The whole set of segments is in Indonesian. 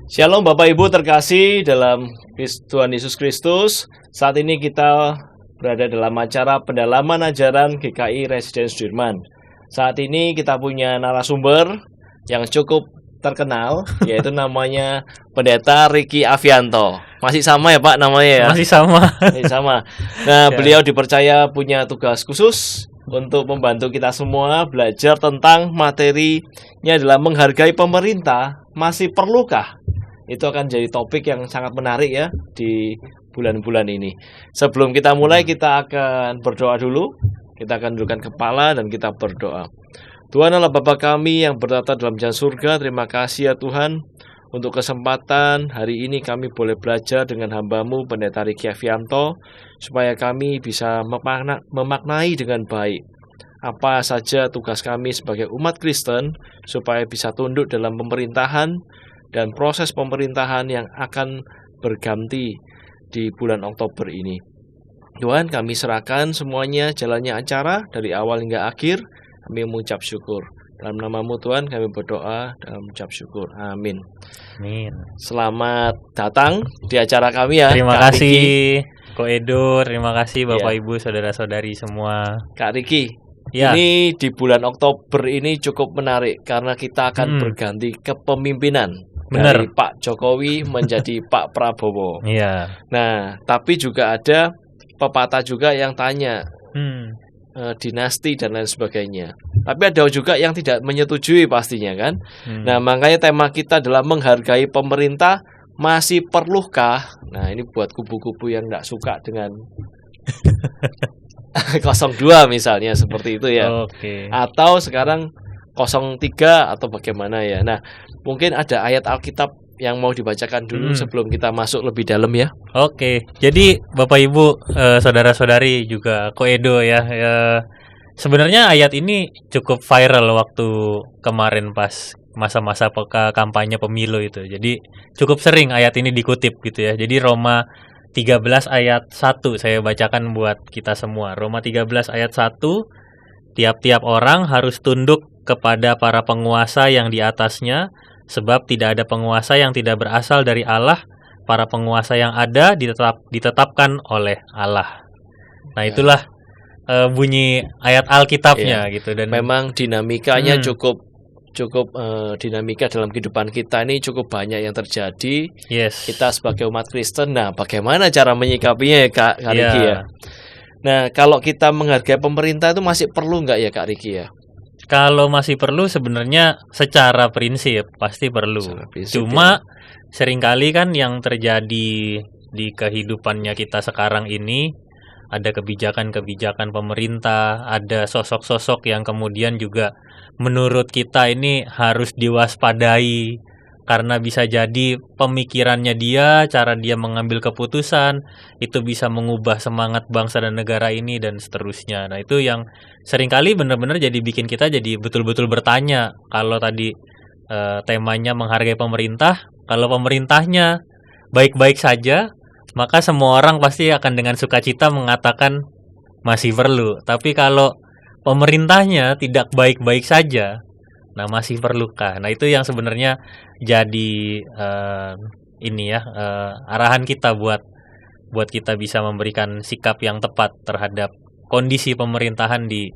Shalom Bapak Ibu terkasih dalam Tuhan Yesus Kristus. Saat ini kita berada dalam acara pendalaman ajaran GKI Residence Sudirman. Saat ini kita punya narasumber yang cukup terkenal, yaitu namanya Pendeta Ricky Avianto. Masih sama ya Pak namanya ya? Masih sama. Masih sama. Nah, beliau dipercaya punya tugas khusus untuk membantu kita semua belajar tentang materinya dalam menghargai pemerintah. Masih perlukah? Itu akan jadi topik yang sangat menarik ya di bulan-bulan ini. Sebelum kita mulai, kita akan berdoa dulu. Kita akan dudukkan kepala dan kita berdoa. Tuhan Allah Bapa kami yang bertata dalam jangan surga, terima kasih ya Tuhan untuk kesempatan hari ini kami boleh belajar dengan hamba-Mu Pendeta Ricky Avianto, supaya kami bisa memaknai dengan baik apa saja tugas kami sebagai umat Kristen, supaya bisa tunduk dalam pemerintahan dan proses pemerintahan yang akan berganti di bulan Oktober ini. Tuhan, kami serahkan semuanya jalannya acara dari awal hingga akhir. Kami mengucap syukur. Dalam nama-Mu Tuhan kami berdoa dan mengucap syukur. Amin. Amin. Selamat datang di acara kami ya. Terima Kak kasih Ricky. Ko Edo, terima kasih Bapak Ya. Ibu, saudara-saudari semua. Kak Ricky, Ya. ini di bulan Oktober ini cukup menarik karena kita akan berganti kepemimpinan. Benar. Dari Pak Jokowi menjadi Pak Prabowo. Iya. Nah, tapi juga ada pepatah juga yang tanya dinasti dan lain sebagainya. Tapi ada juga yang tidak menyetujui pastinya kan. Nah, makanya tema kita adalah menghargai pemerintah. Masih perlukah? Nah, ini buat kubu-kubu yang nggak suka dengan 02 misalnya seperti itu ya. Oke. Atau sekarang 03 atau bagaimana ya. Nah, mungkin ada ayat Alkitab yang mau dibacakan dulu sebelum kita masuk lebih dalam ya. Oke. Jadi Bapak Ibu, saudara-saudari juga Ko Edo ya. Sebenarnya ayat ini cukup viral waktu kemarin pas masa-masa kampanye pemilu itu. Jadi cukup sering ayat ini dikutip gitu ya. Jadi Roma 13 ayat 1 saya bacakan buat kita semua. Roma 13 ayat 1, tiap-tiap orang harus tunduk kepada para penguasa yang di atasnya, sebab tidak ada penguasa yang tidak berasal dari Allah. Para penguasa yang ada ditetapkan oleh Allah. Nah, itulah bunyi ayat Alkitabnya gitu. Dan memang dinamikanya cukup dinamika dalam kehidupan kita ini cukup banyak yang terjadi. Yes. Kita sebagai umat Kristen, nah bagaimana cara menyikapinya ya Kak Ricky ya? Nah, kalau kita menghargai pemerintah itu masih perlu nggak ya Kak Ricky ya? Kalau masih perlu sebenarnya secara prinsip pasti perlu. Cuma seringkali kan yang terjadi di kehidupannya kita sekarang ini, ada kebijakan-kebijakan pemerintah, ada sosok-sosok yang kemudian juga menurut kita ini harus diwaspadai karena bisa jadi pemikirannya dia, cara dia mengambil keputusan itu bisa mengubah semangat bangsa dan negara ini dan seterusnya. Nah, itu yang seringkali benar-benar jadi bikin kita jadi betul-betul bertanya. Kalau tadi temanya menghargai pemerintah, kalau pemerintahnya baik-baik saja, maka semua orang pasti akan dengan sukacita mengatakan masih perlu. Tapi kalau pemerintahnya tidak baik-baik saja, nah masih perlukah? Nah, itu yang sebenarnya jadi arahan kita buat kita bisa memberikan sikap yang tepat terhadap kondisi pemerintahan di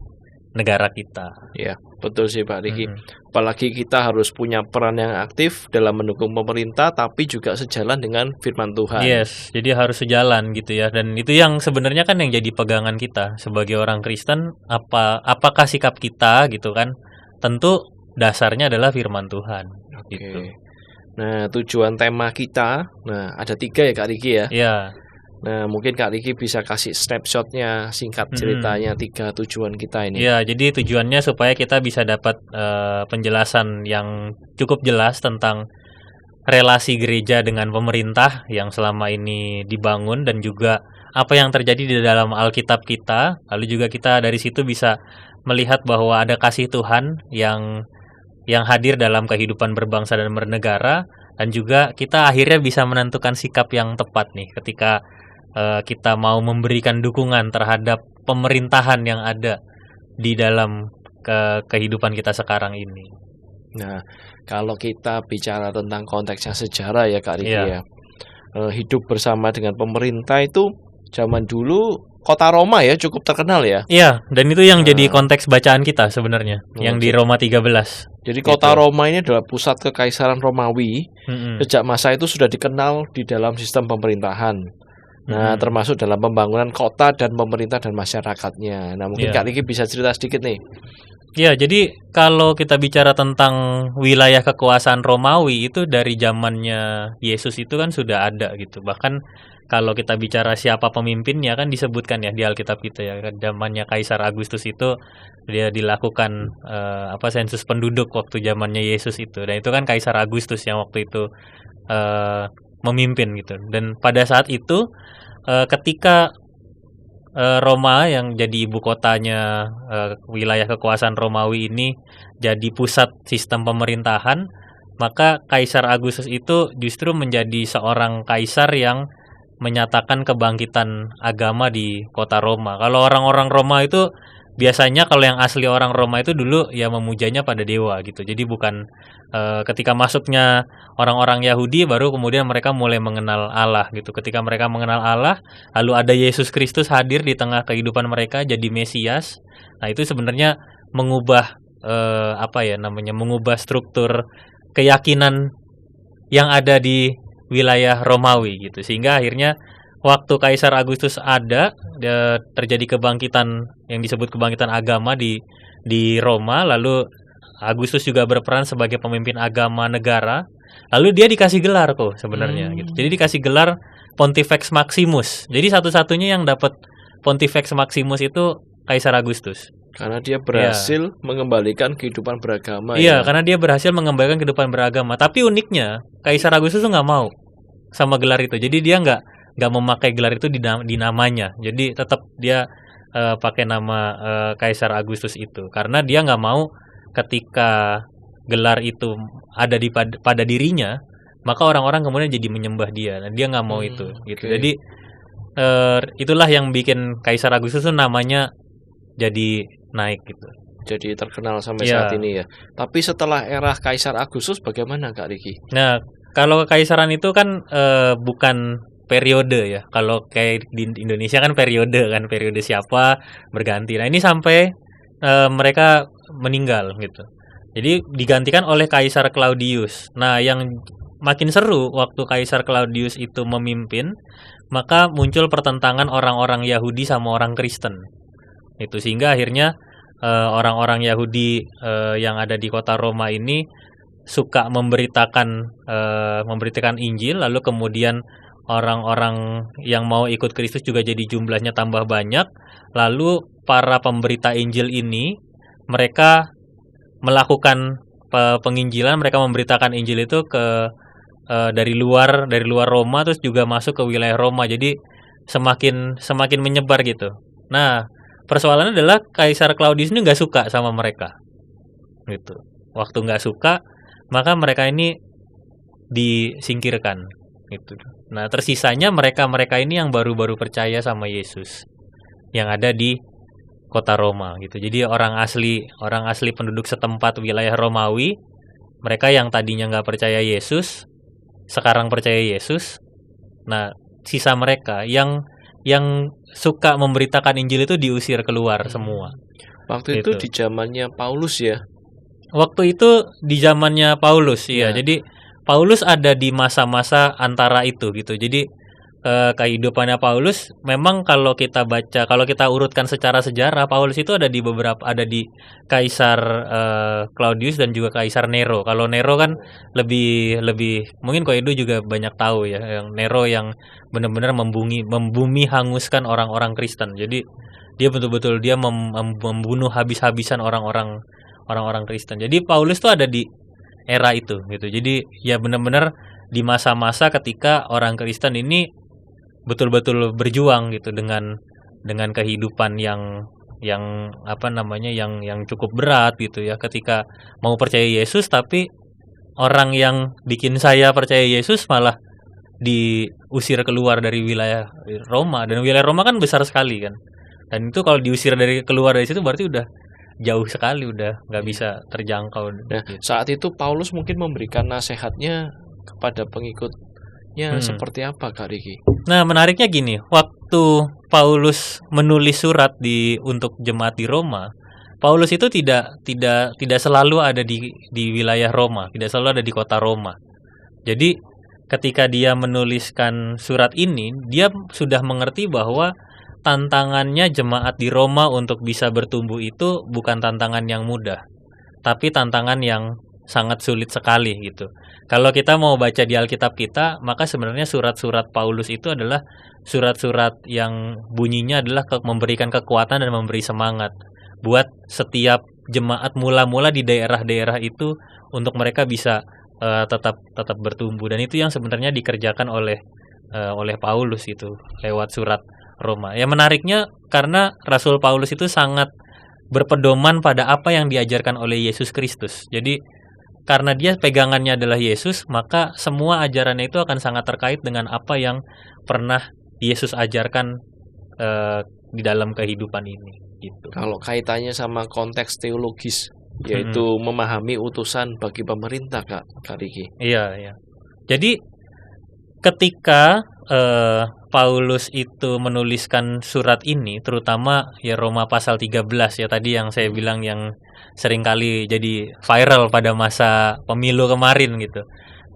negara kita. Ya, betul sih Pak Ricky. Apalagi kita harus punya peran yang aktif dalam mendukung pemerintah, tapi juga sejalan dengan firman Tuhan. Yes, jadi harus sejalan gitu ya. Dan itu yang sebenarnya kan yang jadi pegangan kita sebagai orang Kristen. Apakah sikap kita gitu kan? Tentu dasarnya adalah firman Tuhan. Gitu. Nah, tujuan tema kita, nah ada 3 ya Kak Ricky ya. Iya. Nah, mungkin Kak Ricky bisa kasih snapshotnya, singkat ceritanya 3 tujuan kita ini. Iya, jadi tujuannya supaya kita bisa dapat penjelasan yang cukup jelas tentang relasi gereja dengan pemerintah yang selama ini dibangun, dan juga apa yang terjadi di dalam Alkitab kita. Lalu juga kita dari situ bisa melihat bahwa ada kasih Tuhan yang hadir dalam kehidupan berbangsa dan bernegara, dan juga kita akhirnya bisa menentukan sikap yang tepat nih ketika kita mau memberikan dukungan terhadap pemerintahan yang ada di dalam kehidupan kita sekarang ini. Nah, kalau kita bicara tentang konteksnya sejarah ya Kak Riki ya, hidup bersama dengan pemerintah itu zaman dulu kota Roma ya cukup terkenal ya. Iya, dan itu yang jadi konteks bacaan kita sebenarnya, yang di Roma 13. Jadi kota Roma ini adalah pusat kekaisaran Romawi. Sejak masa itu sudah dikenal di dalam sistem pemerintahan. Nah, termasuk dalam pembangunan kota dan pemerintah dan masyarakatnya. Nah, mungkin Kak Riki bisa cerita sedikit nih. Ya, jadi kalau kita bicara tentang wilayah kekuasaan Romawi itu dari zamannya Yesus itu kan sudah ada gitu. Bahkan kalau kita bicara siapa pemimpinnya kan disebutkan ya di Alkitab kita ya, zamannya Kaisar Agustus itu dia dilakukan sensus penduduk waktu zamannya Yesus itu. Dan itu kan Kaisar Agustus yang waktu itu memimpin gitu. Dan pada saat itu ketika Roma yang jadi ibu kotanya wilayah kekuasaan Romawi ini jadi pusat sistem pemerintahan, maka Kaisar Agustus itu justru menjadi seorang kaisar yang menyatakan kebangkitan agama di kota Roma. Kalau orang-orang Roma itu biasanya kalau yang asli orang Roma itu dulu ya memujanya pada dewa gitu. Jadi bukan ketika masuknya orang-orang Yahudi baru kemudian mereka mulai mengenal Allah gitu. Ketika mereka mengenal Allah, lalu ada Yesus Kristus hadir di tengah kehidupan mereka jadi Mesias. Nah, itu sebenarnya mengubah mengubah struktur keyakinan yang ada di wilayah Romawi gitu. Sehingga akhirnya waktu Kaisar Agustus ada, terjadi kebangkitan yang disebut kebangkitan agama di Roma, lalu Agustus juga berperan sebagai pemimpin agama negara. Lalu dia dikasih gelar kok sebenarnya gitu. Jadi dikasih gelar Pontifex Maximus. Jadi satu-satunya yang dapat Pontifex Maximus itu Kaisar Agustus. Karena dia berhasil mengembalikan kehidupan beragama. Iya, karena dia berhasil mengembalikan kehidupan beragama. Tapi uniknya Kaisar Agustus tuh nggak mau sama gelar itu. Jadi dia nggak memakai gelar itu di namanya. Jadi tetap dia pakai nama Kaisar Agustus itu. Karena dia nggak mau ketika gelar itu ada pada dirinya, maka orang-orang kemudian jadi menyembah dia. Nah, dia nggak mau itu gitu. Jadi itulah yang bikin Kaisar Agustus itu namanya jadi naik gitu. Jadi terkenal sampai saat ini ya. Tapi setelah era Kaisar Agustus bagaimana Kak Riki? Nah, kalau kekaisaran itu kan bukan periode ya. Kalau kayak di Indonesia kan periode siapa berganti. Nah, ini sampai mereka meninggal gitu. Jadi digantikan oleh Kaisar Claudius. Nah, yang makin seru waktu Kaisar Claudius itu memimpin, maka muncul pertentangan orang-orang Yahudi sama orang Kristen. Itu sehingga akhirnya orang-orang Yahudi yang ada di kota Roma ini suka memberitakan Injil, lalu kemudian orang-orang yang mau ikut Kristus juga jadi jumlahnya tambah banyak. Lalu para pemberita Injil ini mereka melakukan penginjilan, mereka memberitakan Injil itu ke dari luar Roma, terus juga masuk ke wilayah Roma. Jadi semakin menyebar gitu. Nah, persoalannya adalah Kaisar Claudius ini nggak suka sama mereka, gitu. Waktu nggak suka, maka mereka ini disingkirkan, gitu. Nah, tersisanya mereka ini yang baru-baru percaya sama Yesus, yang ada di kota Roma, gitu. Jadi orang asli penduduk setempat wilayah Romawi, mereka yang tadinya nggak percaya Yesus, sekarang percaya Yesus. Nah, sisa mereka yang suka memberitakan Injil itu diusir keluar semua. Waktu itu di zamannya Paulus ya? Waktu itu di zamannya Paulus, iya. Jadi Paulus ada di masa-masa antara itu gitu. Jadi kehidupannya Paulus memang kalau kita urutkan secara sejarah, Paulus itu ada di Kaisar Claudius dan juga Kaisar Nero. Kalau Nero kan lebih mungkin kok Edo juga banyak tahu ya, yang Nero yang benar-benar membumi hanguskan orang-orang Kristen. Jadi dia betul-betul dia membunuh habis-habisan orang-orang Kristen. Jadi Paulus tuh ada di era itu gitu. Jadi ya benar-benar di masa-masa ketika orang Kristen ini betul-betul berjuang gitu dengan kehidupan yang cukup berat gitu ya, ketika mau percaya Yesus, tapi orang yang bikin saya percaya Yesus malah diusir keluar dari wilayah Roma, dan wilayah Roma kan besar sekali kan, dan itu kalau diusir keluar dari situ berarti udah jauh sekali, udah nggak bisa terjangkau. Nah, gitu. saat itu Paulus mungkin memberikan nasihatnya kepada pengikutnya seperti apa, Kak Riki? Nah, menariknya gini, waktu Paulus menulis surat untuk jemaat di Roma, Paulus itu tidak selalu ada di wilayah Roma, tidak selalu ada di kota Roma. Jadi ketika dia menuliskan surat ini, dia sudah mengerti bahwa tantangannya jemaat di Roma untuk bisa bertumbuh itu bukan tantangan yang mudah, tapi tantangan yang sangat sulit sekali gitu. Kalau kita mau baca di Alkitab kita, maka sebenarnya surat-surat Paulus itu adalah surat-surat yang bunyinya adalah memberikan kekuatan dan memberi semangat buat setiap jemaat mula-mula di daerah-daerah itu untuk mereka bisa tetap bertumbuh, dan itu yang sebenarnya dikerjakan oleh Paulus itu lewat surat Roma. Ya, menariknya karena Rasul Paulus itu sangat berpedoman pada apa yang diajarkan oleh Yesus Kristus. Jadi karena dia pegangannya adalah Yesus, maka semua ajarannya itu akan sangat terkait dengan apa yang pernah Yesus ajarkan di dalam kehidupan ini. Gitu. Kalau kaitannya sama konteks teologis, yaitu memahami utusan bagi pemerintah, Kak Riki. Iya. Jadi ketika Paulus itu menuliskan surat ini, terutama ya Roma pasal 13 ya tadi yang saya bilang yang seringkali jadi viral pada masa pemilu kemarin gitu.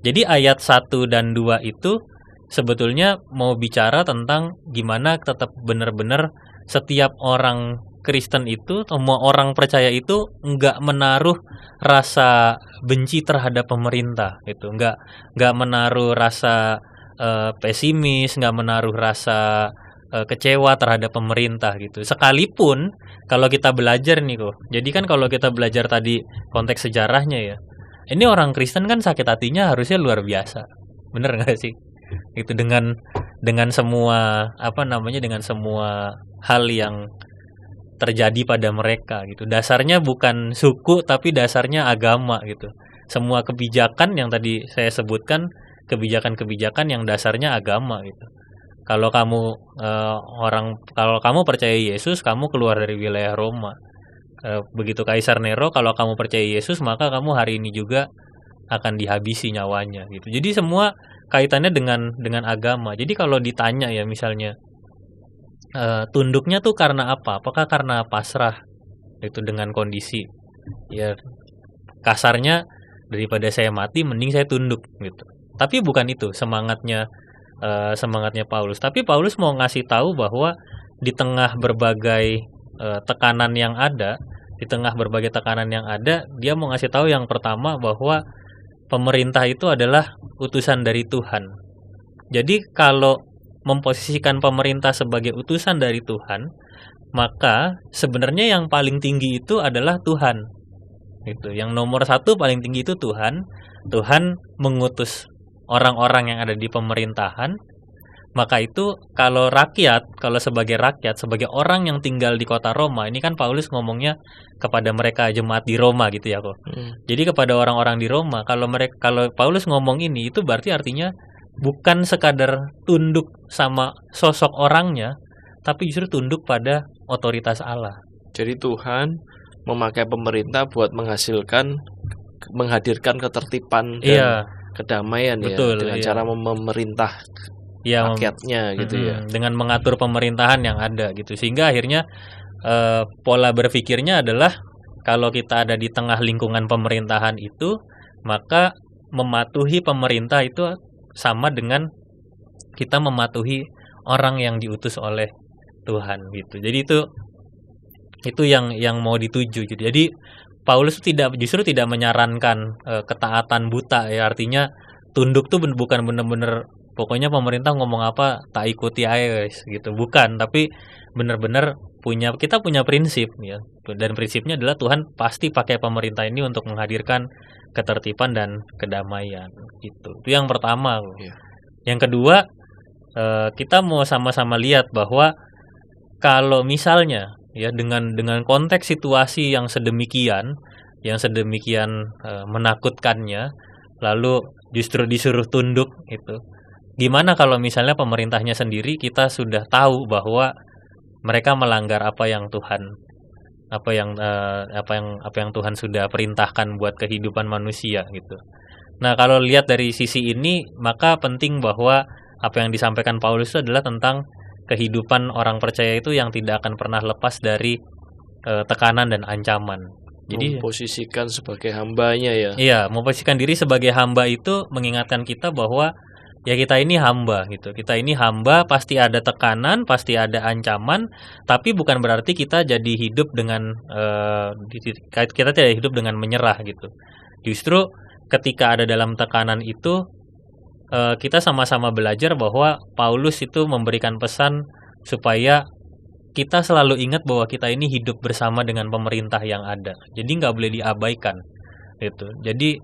Jadi ayat 1 dan 2 itu sebetulnya mau bicara tentang gimana tetap benar-benar setiap orang Kristen itu, semua orang percaya itu enggak menaruh rasa benci terhadap pemerintah gitu, enggak menaruh rasa pesimis, nggak menaruh rasa kecewa terhadap pemerintah gitu. Sekalipun kalau kita belajar nih kok, jadi kan kalau kita belajar tadi konteks sejarahnya ya, ini orang Kristen kan sakit hatinya harusnya luar biasa, bener nggak sih? Itu dengan semua dengan semua hal yang terjadi pada mereka gitu. Dasarnya bukan suku tapi dasarnya agama gitu. Semua kebijakan yang tadi saya sebutkan, kebijakan-kebijakan yang dasarnya agama gitu. Kalau kamu kalau kamu percaya Yesus, kamu keluar dari wilayah Roma. Begitu Kaisar Nero, kalau kamu percaya Yesus, maka kamu hari ini juga akan dihabisi nyawanya gitu. Jadi semua kaitannya dengan agama. Jadi kalau ditanya ya misalnya tunduknya tuh karena apa? Apakah karena pasrah itu dengan kondisi? Ya kasarnya daripada saya mati mending saya tunduk gitu. Tapi bukan itu semangatnya Paulus. Tapi Paulus mau ngasih tahu bahwa di tengah berbagai tekanan yang ada, dia mau ngasih tahu yang pertama bahwa pemerintah itu adalah utusan dari Tuhan. Jadi kalau memposisikan pemerintah sebagai utusan dari Tuhan, maka sebenarnya yang paling tinggi itu adalah Tuhan. Itu yang nomor 1 paling tinggi itu Tuhan. Tuhan mengutus orang-orang yang ada di pemerintahan. Maka itu kalau sebagai rakyat, sebagai orang yang tinggal di kota Roma, ini kan Paulus ngomongnya kepada mereka jemaat di Roma gitu ya kok. Jadi kepada orang-orang di Roma, kalau Paulus ngomong ini, itu berarti artinya bukan sekadar tunduk sama sosok orangnya, tapi justru tunduk pada otoritas Allah. Jadi Tuhan memakai pemerintah buat menghadirkan ketertiban dan kedamaian, betul, dengan cara memerintah rakyatnya gitu ya. Dengan mengatur pemerintahan yang ada gitu. Sehingga akhirnya pola berpikirnya adalah kalau kita ada di tengah lingkungan pemerintahan itu, maka mematuhi pemerintah itu sama dengan kita mematuhi orang yang diutus oleh Tuhan gitu. Jadi itu yang mau dituju gitu. Jadi Paulus justru tidak menyarankan ketaatan buta ya, artinya tunduk tuh bukan benar-benar pokoknya pemerintah ngomong apa tak ikuti aja guys gitu, bukan, tapi benar-benar kita punya prinsip ya, dan prinsipnya adalah Tuhan pasti pakai pemerintah ini untuk menghadirkan ketertiban dan kedamaian gitu. Itu yang pertama. Yang kedua, kita mau sama-sama lihat bahwa kalau misalnya ya dengan konteks situasi yang sedemikian menakutkannya, lalu justru disuruh tunduk itu. Gimana kalau misalnya pemerintahnya sendiri kita sudah tahu bahwa mereka melanggar apa yang Tuhan apa yang Tuhan sudah perintahkan buat kehidupan manusia gitu. Nah, kalau lihat dari sisi ini, maka penting bahwa apa yang disampaikan Paulus itu adalah tentang kehidupan orang percaya itu yang tidak akan pernah lepas dari tekanan dan ancaman. Jadi memposisikan sebagai hambanya ya. Iya, memposisikan diri sebagai hamba itu mengingatkan kita bahwa ya kita ini hamba gitu. Kita ini hamba, pasti ada tekanan, pasti ada ancaman, tapi bukan berarti kita jadi hidup dengan kita tidak hidup dengan menyerah gitu. Justru ketika ada dalam tekanan itu kita sama-sama belajar bahwa Paulus itu memberikan pesan supaya kita selalu ingat bahwa kita ini hidup bersama dengan pemerintah yang ada. Jadi nggak boleh diabaikan gitu. Jadi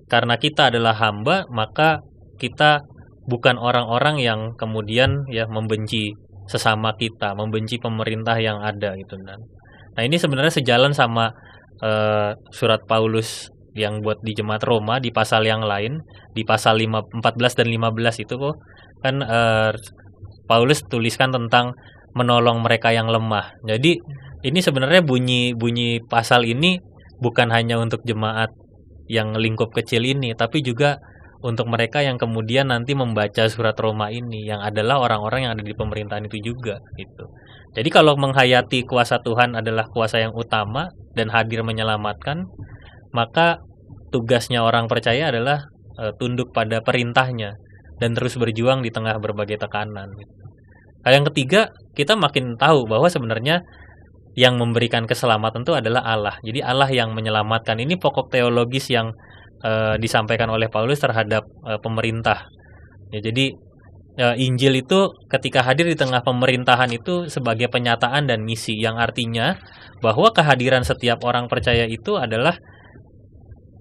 karena kita adalah hamba, maka kita bukan orang-orang yang kemudian ya membenci sesama kita, membenci pemerintah yang ada gitu. Nah ini sebenarnya sejalan sama surat Paulus yang buat di jemaat Roma di pasal yang lain, di pasal 14 dan 15 itu kok kan Paulus tuliskan tentang menolong mereka yang lemah. Jadi ini sebenarnya bunyi pasal ini bukan hanya untuk jemaat yang lingkup kecil ini, tapi juga untuk mereka yang kemudian nanti membaca surat Roma ini, yang adalah orang-orang yang ada di pemerintahan itu juga gitu. Jadi kalau menghayati kuasa Tuhan adalah kuasa yang utama dan hadir menyelamatkan, maka tugasnya orang percaya adalah tunduk pada perintahnya dan terus berjuang di tengah berbagai tekanan gitu. Nah, yang ketiga, kita makin tahu bahwa sebenarnya yang memberikan keselamatan itu adalah Allah. Jadi Allah yang menyelamatkan. Ini pokok teologis yang disampaikan oleh Paulus terhadap pemerintah. Ya, jadi Injil itu ketika hadir di tengah pemerintahan itu sebagai penyataan dan misi, yang artinya bahwa kehadiran setiap orang percaya itu adalah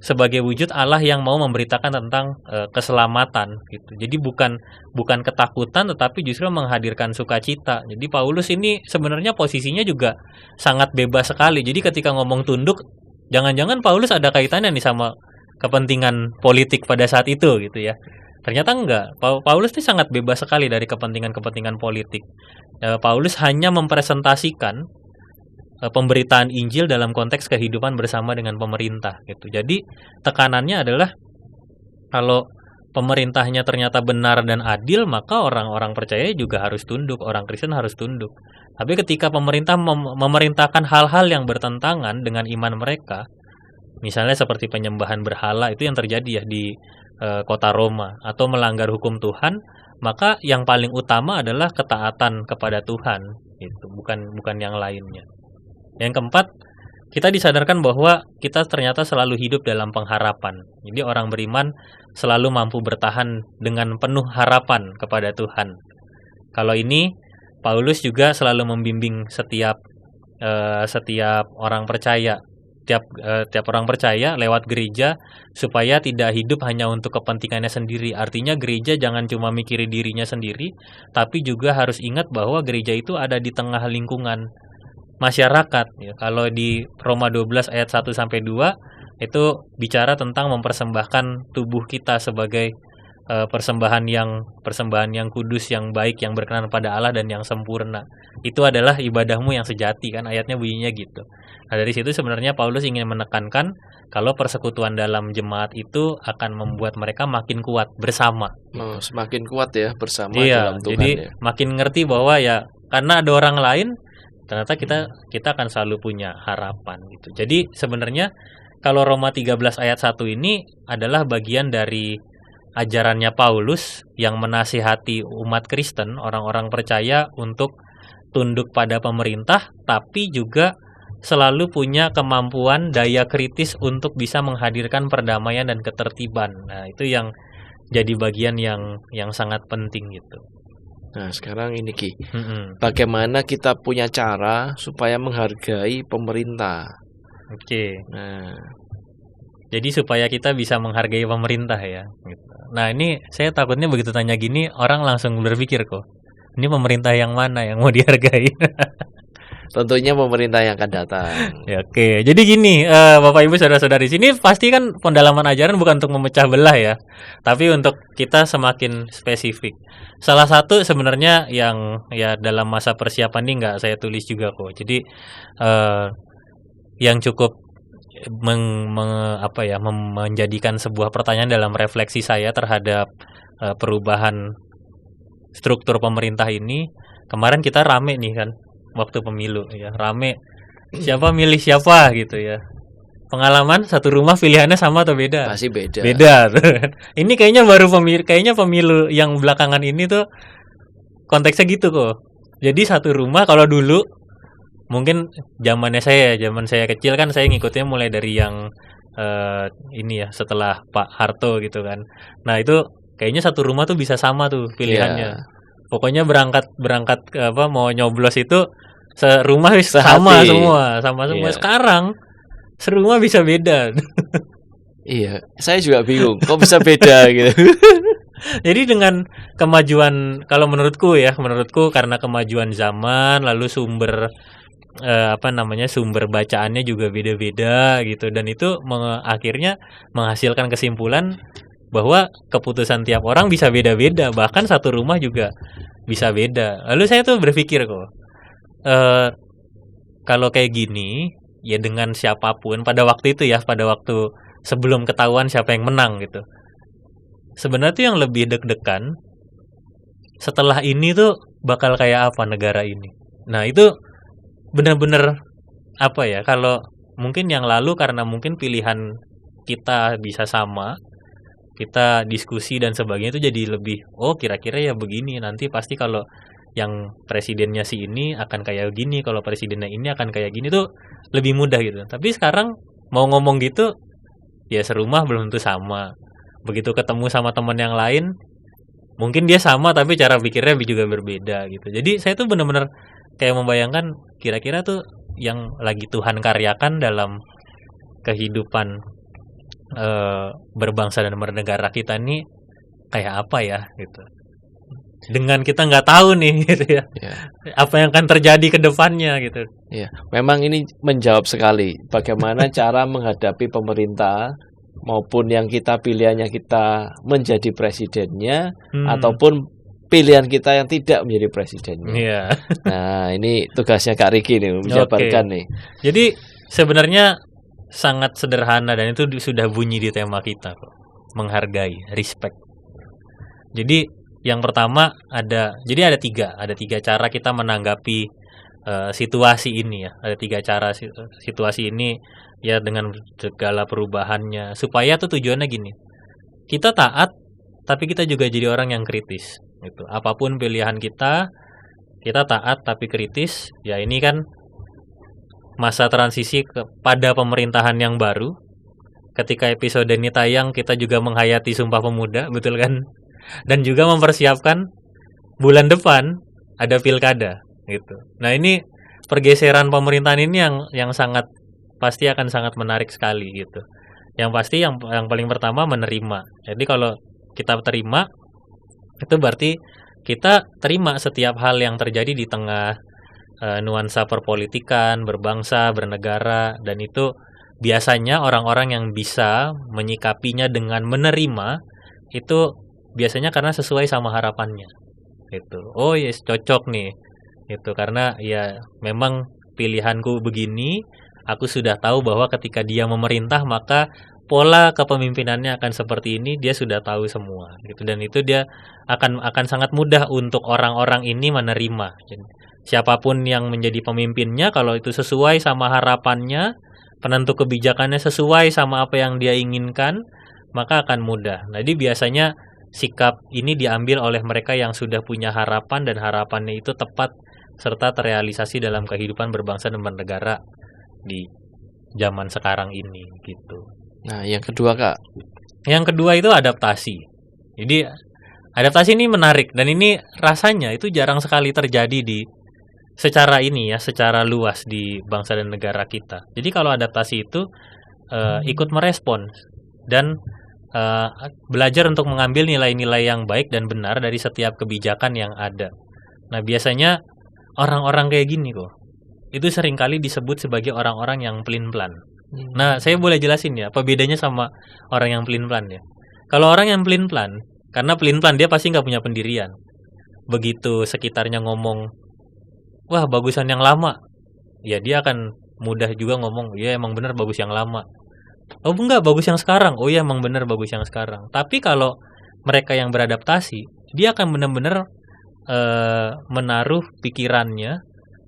sebagai wujud Allah yang mau memberitakan tentang keselamatan gitu. Jadi bukan ketakutan, tetapi justru menghadirkan sukacita. Jadi Paulus ini sebenarnya posisinya juga sangat bebas sekali. Jadi ketika ngomong tunduk, jangan-jangan Paulus ada kaitannya nih sama kepentingan politik pada saat itu gitu ya. Ternyata enggak. Paulus ini sangat bebas sekali dari kepentingan-kepentingan politik. Paulus hanya mempresentasikan pemberitaan Injil dalam konteks kehidupan bersama dengan pemerintah gitu. Jadi tekanannya adalah kalau pemerintahnya ternyata benar dan adil, maka orang-orang percaya juga harus tunduk, orang Kristen harus tunduk. Tapi ketika pemerintah memerintahkan hal-hal yang bertentangan dengan iman mereka, misalnya seperti penyembahan berhala, itu yang terjadi ya di kota Roma, atau melanggar hukum Tuhan, maka yang paling utama adalah ketaatan kepada Tuhan gitu, bukan yang lainnya. Yang keempat, kita disadarkan bahwa kita ternyata selalu hidup dalam pengharapan. Jadi orang beriman selalu mampu bertahan dengan penuh harapan kepada Tuhan. Kalau ini Paulus juga selalu membimbing setiap orang percaya, tiap orang percaya lewat gereja, supaya tidak hidup hanya untuk kepentingannya sendiri. Artinya gereja jangan cuma mikirin dirinya sendiri, tapi juga harus ingat bahwa gereja itu ada di tengah lingkungan masyarakat ya. Kalau di Roma 12 ayat 1 sampai 2 itu bicara tentang mempersembahkan tubuh kita sebagai persembahan yang kudus, yang baik, yang berkenan pada Allah dan yang sempurna. Itu adalah ibadahmu yang sejati, kan ayatnya bunyinya gitu. Nah, dari situ sebenarnya Paulus ingin menekankan kalau persekutuan dalam jemaat itu akan membuat mereka makin kuat bersama. Semakin kuat ya bersama dalam Tuhan. Jadi ya. Makin ngerti bahwa ya karena ada orang lain, ternyata kita akan selalu punya harapan gitu. Jadi sebenarnya kalau Roma 13 ayat 1 ini adalah bagian dari ajarannya Paulus yang menasihati umat Kristen, orang-orang percaya untuk tunduk pada pemerintah, tapi juga selalu punya kemampuan daya kritis untuk bisa menghadirkan perdamaian dan ketertiban. Nah, itu yang jadi bagian yang sangat penting gitu. Nah, sekarang ini Ki, bagaimana kita punya cara supaya menghargai pemerintah? Oke. Nah, jadi supaya kita bisa menghargai pemerintah ya. Gitu. Nah, ini saya takutnya begitu tanya gini, orang langsung berpikir kok, ini pemerintah yang mana yang mau dihargai? tentunya pemerintah yang akan datang. Ya, oke. Jadi gini, Bapak Ibu saudara-saudari sini pasti kan pendalaman ajaran bukan untuk memecah belah ya, tapi untuk kita semakin spesifik. Salah satu sebenarnya yang ya dalam masa persiapan ini nggak saya tulis juga kok. Jadi yang cukup menjadikan sebuah pertanyaan dalam refleksi saya terhadap perubahan struktur pemerintah ini. Kemarin kita rame nih kan waktu pemilu ya, rame siapa milih siapa gitu ya. Pengalaman satu rumah pilihannya sama atau beda? Pasti beda. Beda. Ini kayaknya baru pemilu yang belakangan ini tuh konteksnya gitu kok. Jadi satu rumah, kalau dulu mungkin zaman saya kecil kan saya ngikutnya mulai dari yang ini ya, setelah Pak Harto gitu kan. Nah, itu kayaknya satu rumah tuh bisa sama tuh pilihannya. Pokoknya berangkat mau nyoblos itu serumah sama semua. Sekarang serumah bisa beda. Iya, saya juga bingung kok bisa beda gitu. Jadi dengan kemajuan, kalau menurutku karena kemajuan zaman, lalu sumber sumber bacaannya juga beda-beda gitu, dan itu akhirnya menghasilkan kesimpulan bahwa keputusan tiap orang bisa beda-beda, bahkan satu rumah juga bisa beda. Lalu saya tuh berpikir kok, kalau kayak gini ya dengan siapapun pada waktu sebelum ketahuan siapa yang menang gitu, sebenarnya tuh yang lebih deg-degan setelah ini tuh bakal kayak apa negara ini. Nah, itu benar-benar kalau mungkin yang lalu karena mungkin pilihan kita bisa sama, kita diskusi dan sebagainya, itu jadi lebih kira-kira ya begini, nanti pasti kalau yang presidennya si ini akan kayak gini, kalau presidennya ini akan kayak gini, tuh lebih mudah gitu. Tapi sekarang mau ngomong gitu ya serumah belum tentu sama. Begitu ketemu sama teman yang lain mungkin dia sama tapi cara pikirnya juga berbeda gitu. Jadi saya tuh benar-benar kayak membayangkan kira-kira tuh yang lagi Tuhan karyakan dalam kehidupan berbangsa dan bernegara kita nih kayak apa ya gitu. Dengan kita nggak tahu nih gitu ya. Apa yang akan terjadi ke depannya gitu. Ya, memang ini menjawab sekali bagaimana cara menghadapi pemerintah maupun yang kita pilihannya kita menjadi presidennya ataupun pilihan kita yang tidak menjadi presidennya. Nah, ini tugasnya Kak Riki nih menjabarkan nih. Jadi sebenarnya sangat sederhana dan itu sudah bunyi di tema kita kok. Menghargai, respect. Jadi yang pertama ada tiga cara kita menanggapi situasi ini ya. Ada 3 cara situasi ini ya dengan segala perubahannya, supaya tuh tujuannya gini. Kita taat tapi kita juga jadi orang yang kritis gitu. Apapun pilihan kita taat tapi kritis. Ya ini kan masa transisi kepada pemerintahan yang baru. Ketika episode ini tayang, kita juga menghayati Sumpah Pemuda, betul kan? Dan juga mempersiapkan bulan depan ada pilkada gitu. Nah, ini pergeseran pemerintahan ini yang sangat pasti akan sangat menarik sekali gitu. Yang pasti yang paling pertama menerima. Jadi kalau kita terima, itu berarti kita terima setiap hal yang terjadi di tengah nuansa perpolitikan, berbangsa, bernegara, dan itu biasanya orang-orang yang bisa menyikapinya dengan menerima itu biasanya karena sesuai sama harapannya. Gitu. Oh yes, cocok nih. Itu karena ya memang pilihanku begini, aku sudah tahu bahwa ketika dia memerintah maka pola kepemimpinannya akan seperti ini, dia sudah tahu semua gitu, dan itu dia akan sangat mudah untuk orang-orang ini menerima. Jadi, siapapun yang menjadi pemimpinnya, kalau itu sesuai sama harapannya, penentu kebijakannya sesuai sama apa yang dia inginkan, maka akan mudah. Jadi biasanya sikap ini diambil oleh mereka yang sudah punya harapan dan harapannya itu tepat serta terrealisasi dalam kehidupan berbangsa dan bernegara di zaman sekarang ini gitu. Nah, yang kedua Kak. Yang kedua itu adaptasi. Jadi adaptasi ini menarik dan ini rasanya itu jarang sekali terjadi secara luas di bangsa dan negara kita. Jadi kalau adaptasi itu ikut merespons dan belajar untuk mengambil nilai-nilai yang baik dan benar dari setiap kebijakan yang ada. Nah, biasanya orang-orang kayak gini kok itu seringkali disebut sebagai orang-orang yang pelin-pelan. Nah, saya boleh jelasin ya, apa bedanya sama orang yang pelin-pelan ya. Kalau orang yang pelin-pelan, karena pelin-pelan dia pasti nggak punya pendirian. Begitu sekitarnya ngomong, wah bagusan yang lama, ya dia akan mudah juga ngomong, ya emang bener bagus yang lama. Oh enggak, bagus yang sekarang. Oh ya emang bener bagus yang sekarang. Tapi kalau mereka yang beradaptasi, dia akan benar-benar menaruh pikirannya,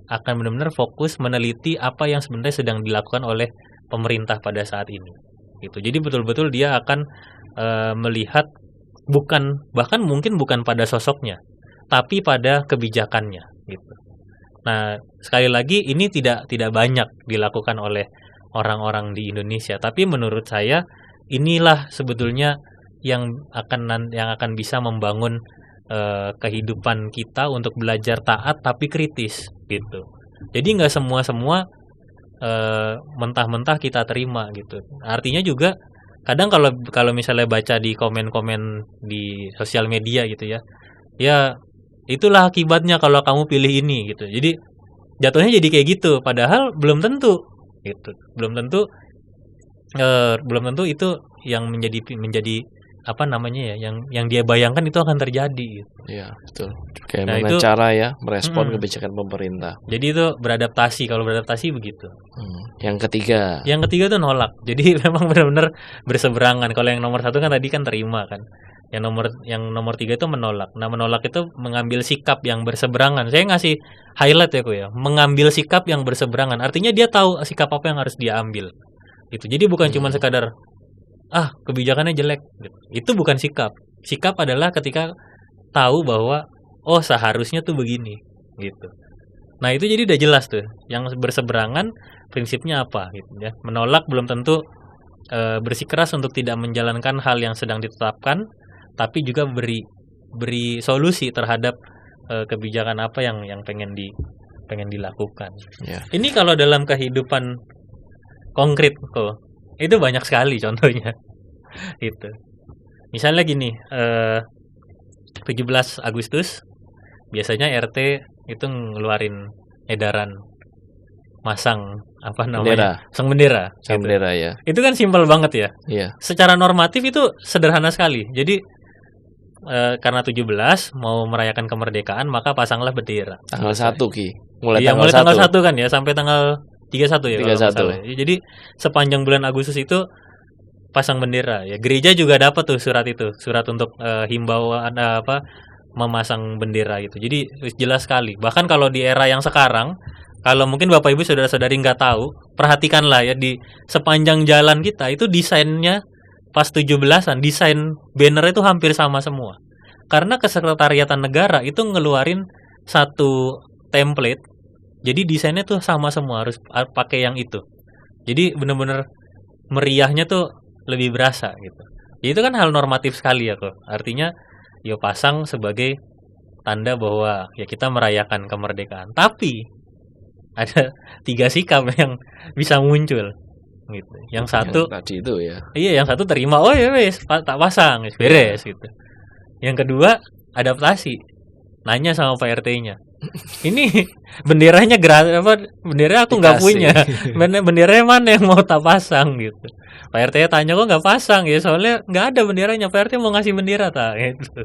akan benar-benar fokus meneliti apa yang sebenarnya sedang dilakukan oleh pemerintah pada saat ini. Gitu. Jadi betul-betul dia akan melihat bahkan mungkin bukan pada sosoknya, tapi pada kebijakannya. Gitu. Nah, sekali lagi ini tidak banyak dilakukan oleh orang-orang di Indonesia, tapi menurut saya inilah sebetulnya yang akan bisa membangun kehidupan kita untuk belajar taat tapi kritis gitu. Jadi nggak semua mentah-mentah kita terima gitu. Artinya juga kadang kalau misalnya baca di komen-komen di sosial media gitu ya, ya itulah akibatnya kalau kamu pilih ini gitu. Jadi jatuhnya jadi kayak gitu, padahal belum tentu gitu. Belum tentu itu yang menjadi apa namanya ya, yang dia bayangkan itu akan terjadi gitu. Iya, betul. Bagaimana cara ya merespon kebijakan pemerintah. Jadi itu beradaptasi, kalau beradaptasi begitu. Yang ketiga itu nolak. Jadi memang benar-benar berseberangan. Kalau yang nomor 1 kan tadi kan terima kan. Yang nomor 3 itu menolak. Nah, menolak itu mengambil sikap yang berseberangan. Saya ngasih highlight ya, ya. Mengambil sikap yang berseberangan. Artinya dia tahu sikap apa yang harus dia ambil. Gitu. Jadi bukan cuma sekadar kebijakannya jelek gitu. Itu bukan sikap. Sikap adalah ketika tahu bahwa oh seharusnya tuh begini gitu. Nah, itu jadi udah jelas tuh. Yang berseberangan prinsipnya apa gitu ya. Menolak belum tentu bersikeras untuk tidak menjalankan hal yang sedang ditetapkan, tapi juga beri solusi terhadap kebijakan apa yang pengen dilakukan. Yeah. Ini kalau dalam kehidupan konkret kok itu banyak sekali contohnya. Itu. Misalnya gini, 17 Agustus biasanya RT itu ngeluarin edaran masang apa namanya? Sang bendera. Sang bendera ya. Itu kan simpel banget ya. Iya. Secara normatif itu sederhana sekali. Jadi karena 17 mau merayakan kemerdekaan maka pasanglah bendera. Tanggal 1 Ki. Mulai tanggal 1 kan ya sampai tanggal 31 ya 31. Jadi sepanjang bulan Agustus itu pasang bendera ya. Gereja juga dapat tuh surat untuk himbauan memasang bendera gitu. Jadi jelas sekali. Bahkan kalau di era yang sekarang, kalau mungkin Bapak Ibu saudara-saudari nggak tahu, perhatikanlah ya di sepanjang jalan kita itu desainnya pas 17-an, desain banner itu hampir sama semua. Karena Kesekretariatan Negara itu ngeluarin satu template. Jadi desainnya tuh sama semua, harus pakai yang itu. Jadi benar-benar meriahnya tuh lebih berasa gitu. Jadi itu kan hal normatif sekali ya kok. Artinya ya pasang sebagai tanda bahwa ya kita merayakan kemerdekaan. Tapi ada 3 sikap yang bisa muncul gitu. Yang satu tadi itu ya. Iya, yang satu terima, oh ya wes tak pasang, beres gitu. Yang kedua adaptasi. Nanya sama Pak RT-nya. Ini benderanya bendera aku nggak punya. Benderanya mana yang mau tak pasang gitu. Pak RT tanya kok nggak pasang ya, soalnya nggak ada benderanya. Pak RT mau ngasih bendera tak gitu.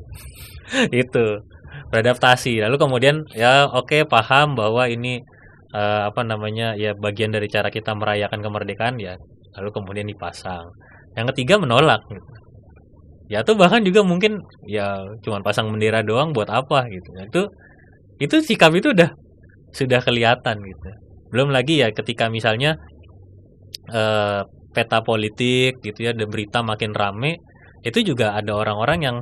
Itu beradaptasi. Lalu kemudian ya oke, paham bahwa ini ya bagian dari cara kita merayakan kemerdekaan ya. Lalu kemudian dipasang. Yang ketiga menolak gitu. Ya tuh bahkan juga mungkin ya cuma pasang bendera doang buat apa gitu. Itu sikap itu sudah kelihatan gitu. Belum lagi ya ketika misalnya peta politik gitu ya, ada berita makin rame, itu juga ada orang-orang yang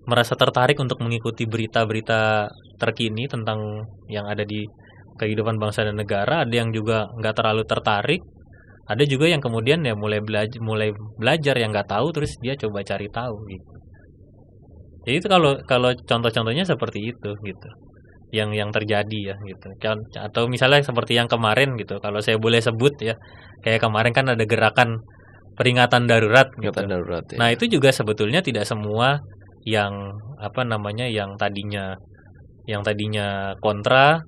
merasa tertarik untuk mengikuti berita-berita terkini tentang yang ada di kehidupan bangsa dan negara. Ada yang juga nggak terlalu tertarik. Ada juga yang kemudian ya mulai belajar yang nggak tahu, terus dia coba cari tahu gitu. Jadi itu kalau contoh-contohnya seperti itu gitu. Yang terjadi ya gitu. Atau misalnya seperti yang kemarin gitu, kalau saya boleh sebut ya, kayak kemarin kan ada gerakan peringatan darurat gitu. Darurat, ya. Nah, itu juga sebetulnya tidak semua yang yang tadinya kontra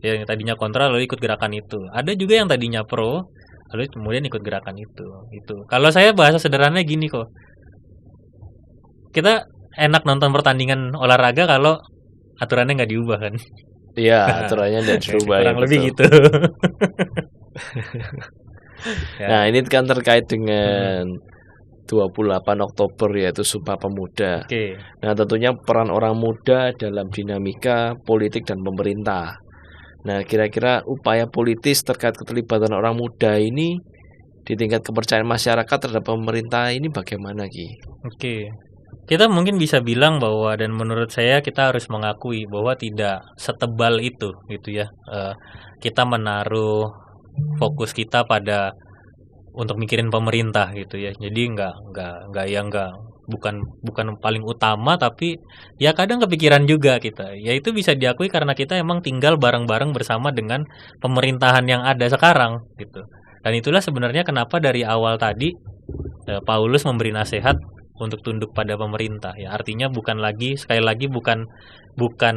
Yang tadinya kontra lalu ikut gerakan itu. Ada juga yang tadinya pro lalu kemudian ikut gerakan itu. Itu. Kalau saya bahasa sederhananya gini kok. Kita enak nonton pertandingan olahraga kalau aturannya nggak diubah kan. Iya, aturannya nggak dirubah. Kurang lebih gitu. Ya. Nah, ini kan terkait dengan 28 Oktober yaitu Sumpah Pemuda. Oke. Nah, tentunya peran orang muda dalam dinamika politik dan pemerintah. Nah, kira-kira upaya politis terkait keterlibatan orang muda ini di tingkat kepercayaan masyarakat terhadap pemerintah ini bagaimana, Ki? Oke. Kita mungkin bisa bilang bahwa, dan menurut saya kita harus mengakui bahwa tidak setebal itu gitu ya. Kita menaruh fokus kita pada untuk mikirin pemerintah gitu ya. Jadi bukan paling utama, tapi ya kadang kepikiran juga kita. Ya itu bisa diakui karena kita emang tinggal bareng-bareng bersama dengan pemerintahan yang ada sekarang gitu. Dan itulah sebenarnya kenapa dari awal tadi Paulus memberi nasihat untuk tunduk pada pemerintah. Ya artinya sekali lagi bukan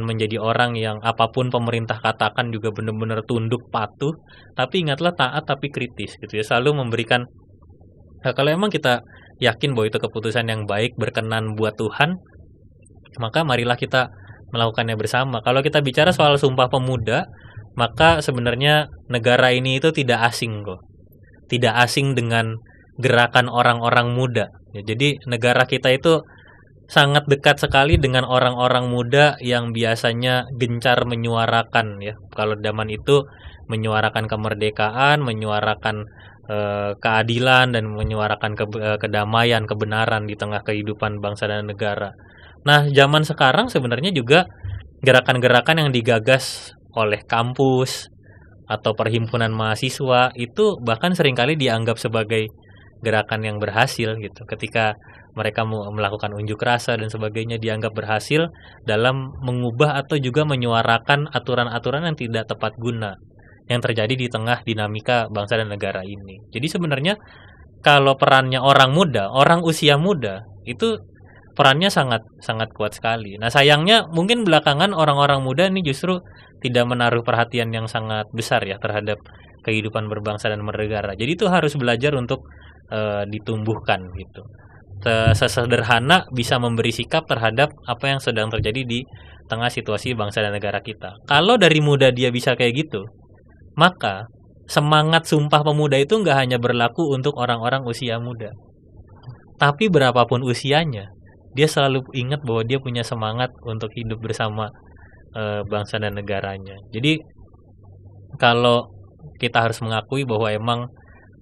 menjadi orang yang apapun pemerintah katakan juga benar-benar tunduk patuh, tapi ingatlah taat tapi kritis gitu ya. Selalu memberikan kalau emang kita yakin bahwa itu keputusan yang baik berkenan buat Tuhan, maka marilah kita melakukannya bersama. Kalau kita bicara soal Sumpah Pemuda, maka sebenarnya negara ini itu tidak asing kok. Tidak asing dengan gerakan orang-orang muda. Ya, jadi negara kita itu sangat dekat sekali dengan orang-orang muda yang biasanya gencar menyuarakan ya. Kalau zaman itu menyuarakan kemerdekaan, menyuarakan keadilan dan menyuarakan kedamaian, kebenaran di tengah kehidupan bangsa dan negara. Nah, zaman sekarang sebenarnya juga gerakan-gerakan yang digagas oleh kampus atau perhimpunan mahasiswa itu bahkan seringkali dianggap sebagai gerakan yang berhasil gitu. Ketika mereka melakukan unjuk rasa dan sebagainya dianggap berhasil dalam mengubah atau juga menyuarakan aturan-aturan yang tidak tepat guna yang terjadi di tengah dinamika bangsa dan negara ini. Jadi sebenarnya kalau perannya orang muda, orang usia muda itu perannya sangat sangat kuat sekali. Nah, sayangnya mungkin belakangan orang-orang muda ini justru tidak menaruh perhatian yang sangat besar ya terhadap kehidupan berbangsa dan bernegara. Jadi itu harus belajar untuk ditumbuhkan gitu. Sesederhana bisa memberi sikap terhadap apa yang sedang terjadi di tengah situasi bangsa dan negara kita. Kalau dari muda dia bisa kayak gitu, maka semangat Sumpah Pemuda itu nggak hanya berlaku untuk orang-orang usia muda, tapi berapapun usianya, dia selalu ingat bahwa dia punya semangat untuk hidup bersama bangsa dan negaranya. Jadi kalau kita harus mengakui bahwa emang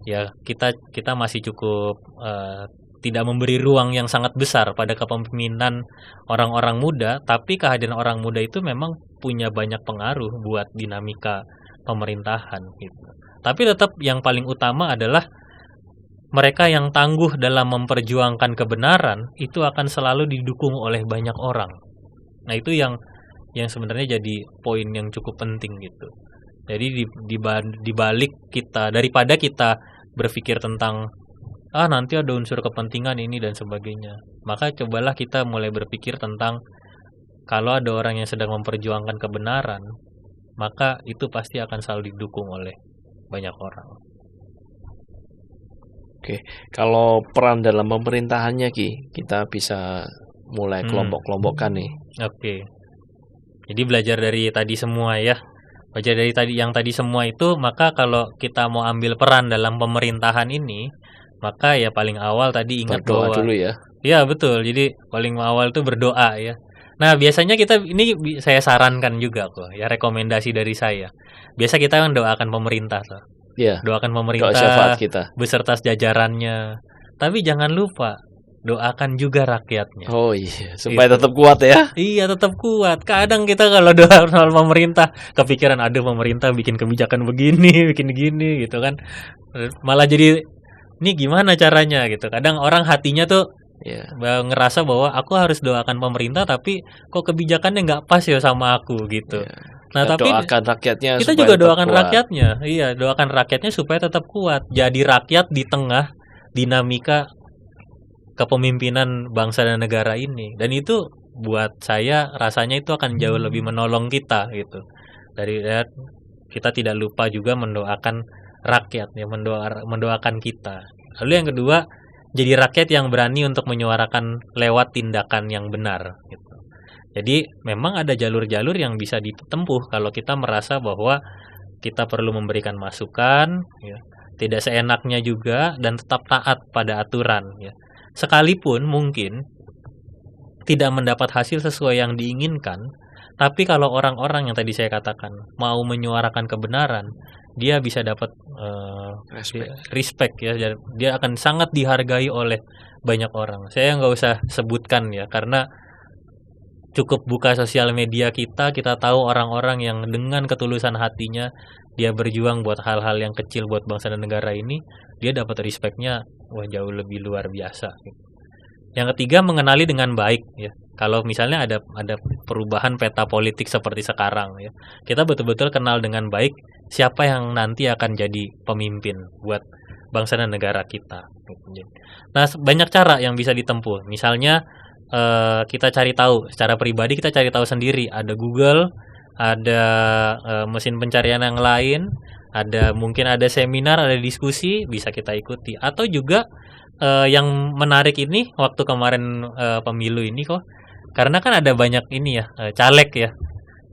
ya kita masih cukup tidak memberi ruang yang sangat besar pada kepemimpinan orang-orang muda, tapi kehadiran orang muda itu memang punya banyak pengaruh buat dinamika pemerintahan gitu. Tapi tetap yang paling utama adalah mereka yang tangguh dalam memperjuangkan kebenaran itu akan selalu didukung oleh banyak orang. Nah, itu yang sebenarnya jadi poin yang cukup penting gitu. Jadi di balik kita, daripada kita berpikir tentang nanti ada unsur kepentingan ini dan sebagainya, maka cobalah kita mulai berpikir tentang kalau ada orang yang sedang memperjuangkan kebenaran, maka itu pasti akan selalu didukung oleh banyak orang. Oke, kalau peran dalam pemerintahannya Ki, kita bisa mulai kelompok-kelompokkan nih. Oke. Jadi belajar dari tadi semua ya. Belajar dari yang tadi semua itu, maka kalau kita mau ambil peran dalam pemerintahan ini, maka ya paling awal tadi ingat berdoa bahwa dulu ya. Iya, betul. Jadi paling awal itu berdoa ya. Nah, biasanya kita ini saya sarankan juga kok, ya rekomendasi dari saya. Biasa kita kan doakan pemerintah tuh. Iya. Doakan pemerintah kita beserta jajarannya. Tapi jangan lupa doakan juga rakyatnya. Oh iya, supaya tetap kuat ya. Iya, tetap kuat. Kadang kita kalau doa soal pemerintah, kepikiran ada pemerintah bikin kebijakan begini, bikin gini gitu kan. Malah jadi ini gimana caranya gitu. Kadang orang hatinya tuh ngerasa bahwa aku harus doakan pemerintah tapi kok kebijakannya nggak pas ya sama aku gitu. Nah, tapi doakan rakyatnya kita juga doakan rakyatnya. Iya, doakan rakyatnya supaya tetap kuat. Jadi rakyat di tengah dinamika kepemimpinan bangsa dan negara ini. Dan itu buat saya rasanya itu akan jauh lebih menolong kita gitu. kita tidak lupa juga mendoakan rakyat ya, mendoakan kita. Lalu yang kedua, jadi rakyat yang berani untuk menyuarakan lewat tindakan yang benar gitu. Jadi memang ada jalur-jalur yang bisa ditempuh kalau kita merasa bahwa kita perlu memberikan masukan ya, tidak seenaknya juga, dan tetap taat pada aturan ya. Sekalipun mungkin tidak mendapat hasil sesuai yang diinginkan, tapi kalau orang-orang yang tadi saya katakan mau menyuarakan kebenaran, dia bisa dapat respect ya, dia akan sangat dihargai oleh banyak orang. Saya nggak usah sebutkan ya, karena cukup buka sosial media kita tahu orang-orang yang dengan ketulusan hatinya dia berjuang buat hal-hal yang kecil buat bangsa dan negara ini, dia dapat respectnya wah jauh lebih luar biasa. Yang ketiga, mengenali dengan baik ya. Kalau misalnya ada perubahan peta politik seperti sekarang ya, kita betul-betul kenal dengan baik siapa yang nanti akan jadi pemimpin buat bangsa dan negara kita. Nah, banyak cara yang bisa ditempuh. Misalnya kita cari tahu secara pribadi, kita cari tahu sendiri. Ada Google, ada mesin pencarian yang lain, mungkin ada seminar, ada diskusi, bisa kita ikuti. Atau juga yang menarik ini waktu kemarin pemilu ini kok, karena kan ada banyak ini ya, caleg ya.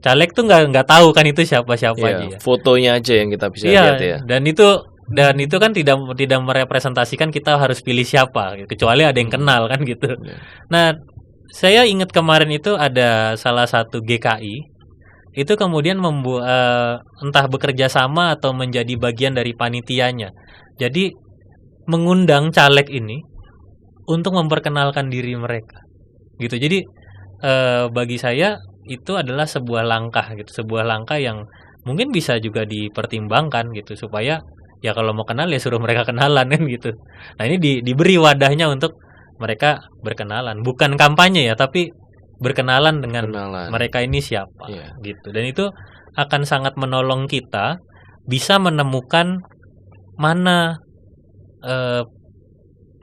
Caleg tuh nggak tahu kan itu siapa-siapa aja ya. Fotonya aja yang kita bisa lihat ya. Dan itu kan tidak merepresentasikan kita harus pilih siapa, kecuali ada yang kenal kan gitu. Nah, saya ingat kemarin itu ada salah satu GKI itu kemudian entah bekerja sama atau menjadi bagian dari panitianya. Jadi mengundang caleg ini untuk memperkenalkan diri mereka, gitu. Jadi bagi saya itu adalah sebuah langkah gitu, sebuah langkah yang mungkin bisa juga dipertimbangkan gitu, supaya ya kalau mau kenal ya suruh mereka kenalan kan gitu. Nah ini diberi wadahnya untuk mereka berkenalan, bukan kampanye ya, tapi berkenalan dengan mereka ini siapa gitu. Dan itu akan sangat menolong kita bisa menemukan mana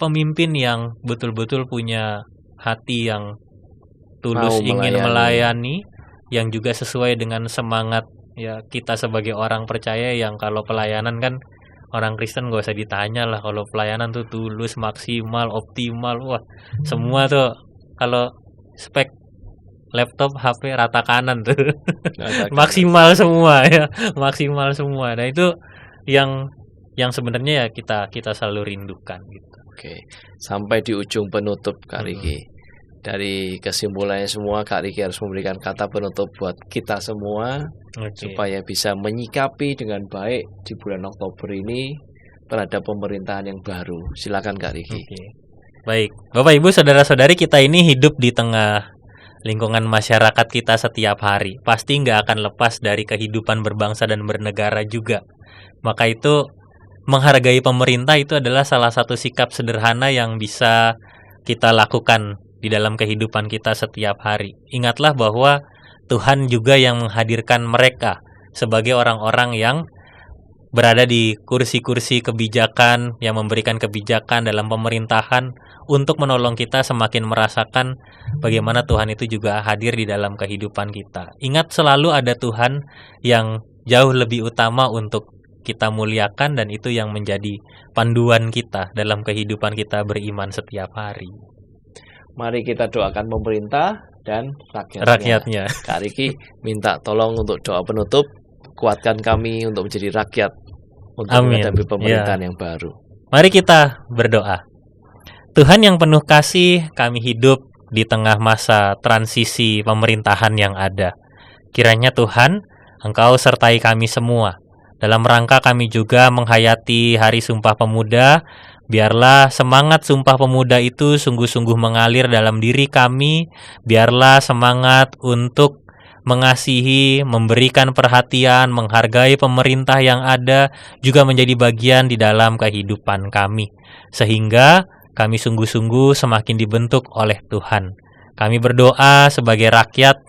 pemimpin yang betul-betul punya hati yang tulus ingin melayani, yang juga sesuai dengan semangat ya kita sebagai orang percaya, yang kalau pelayanan kan orang Kristen gak usah ditanya lah, kalau pelayanan tuh tulus, maksimal, optimal, wah semua tuh kalau spek laptop, HP rata kanan tuh maksimal semua ya, maksimal semua. Nah itu yang sebenarnya ya kita selalu rindukan gitu. Oke, sampai di ujung penutup Kak Riki. Dari kesimpulannya semua, Kak Riki harus memberikan kata penutup buat kita semua supaya bisa menyikapi dengan baik di bulan Oktober ini terhadap pemerintahan yang baru. Silakan Kak Riki. Baik, Bapak Ibu saudara-saudari, kita ini hidup di tengah lingkungan masyarakat kita setiap hari. Pasti nggak akan lepas dari kehidupan berbangsa dan bernegara juga. Maka itu menghargai pemerintah itu adalah salah satu sikap sederhana yang bisa kita lakukan di dalam kehidupan kita setiap hari. Ingatlah bahwa Tuhan juga yang menghadirkan mereka sebagai orang-orang yang berada di kursi-kursi kebijakan, yang memberikan kebijakan dalam pemerintahan untuk menolong kita semakin merasakan bagaimana Tuhan itu juga hadir di dalam kehidupan kita. Ingat selalu ada Tuhan yang jauh lebih utama untuk kita muliakan, dan itu yang menjadi panduan kita dalam kehidupan kita beriman setiap hari. Mari kita doakan pemerintah dan rakyatnya. Kak Riki minta tolong untuk doa penutup, kuatkan kami untuk menjadi rakyat untuk menghadapi pemerintahan yang baru. Mari kita berdoa. Tuhan yang penuh kasih, kami hidup di tengah masa transisi pemerintahan yang ada. Kiranya Tuhan, Engkau sertai kami semua. Dalam rangka kami juga menghayati Hari Sumpah Pemuda, biarlah semangat Sumpah Pemuda itu sungguh-sungguh mengalir dalam diri kami. Biarlah semangat untuk mengasihi, memberikan perhatian, menghargai pemerintah yang ada juga menjadi bagian di dalam kehidupan kami. Sehingga kami sungguh-sungguh semakin dibentuk oleh Tuhan. Kami berdoa sebagai rakyat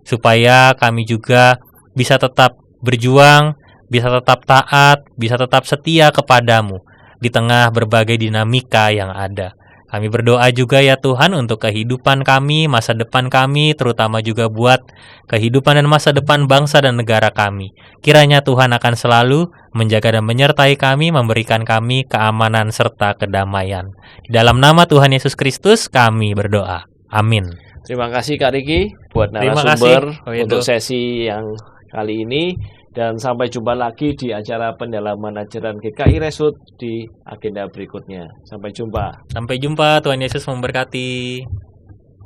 supaya kami juga bisa tetap berjuang, bisa tetap taat, bisa tetap setia kepadamu di tengah berbagai dinamika yang ada. Kami berdoa juga ya Tuhan untuk kehidupan kami, masa depan kami, terutama juga buat kehidupan dan masa depan bangsa dan negara kami. Kiranya Tuhan akan selalu menjaga dan menyertai kami, memberikan kami keamanan serta kedamaian. Di dalam nama Tuhan Yesus Kristus kami berdoa. Amin. Terima kasih Kak Riki buat Terima narasumber kasih. untuk sesi yang kali ini. Dan sampai jumpa lagi di acara pendalaman ajaran GKI Resut di agenda berikutnya. Sampai jumpa. Sampai jumpa, Tuhan Yesus memberkati.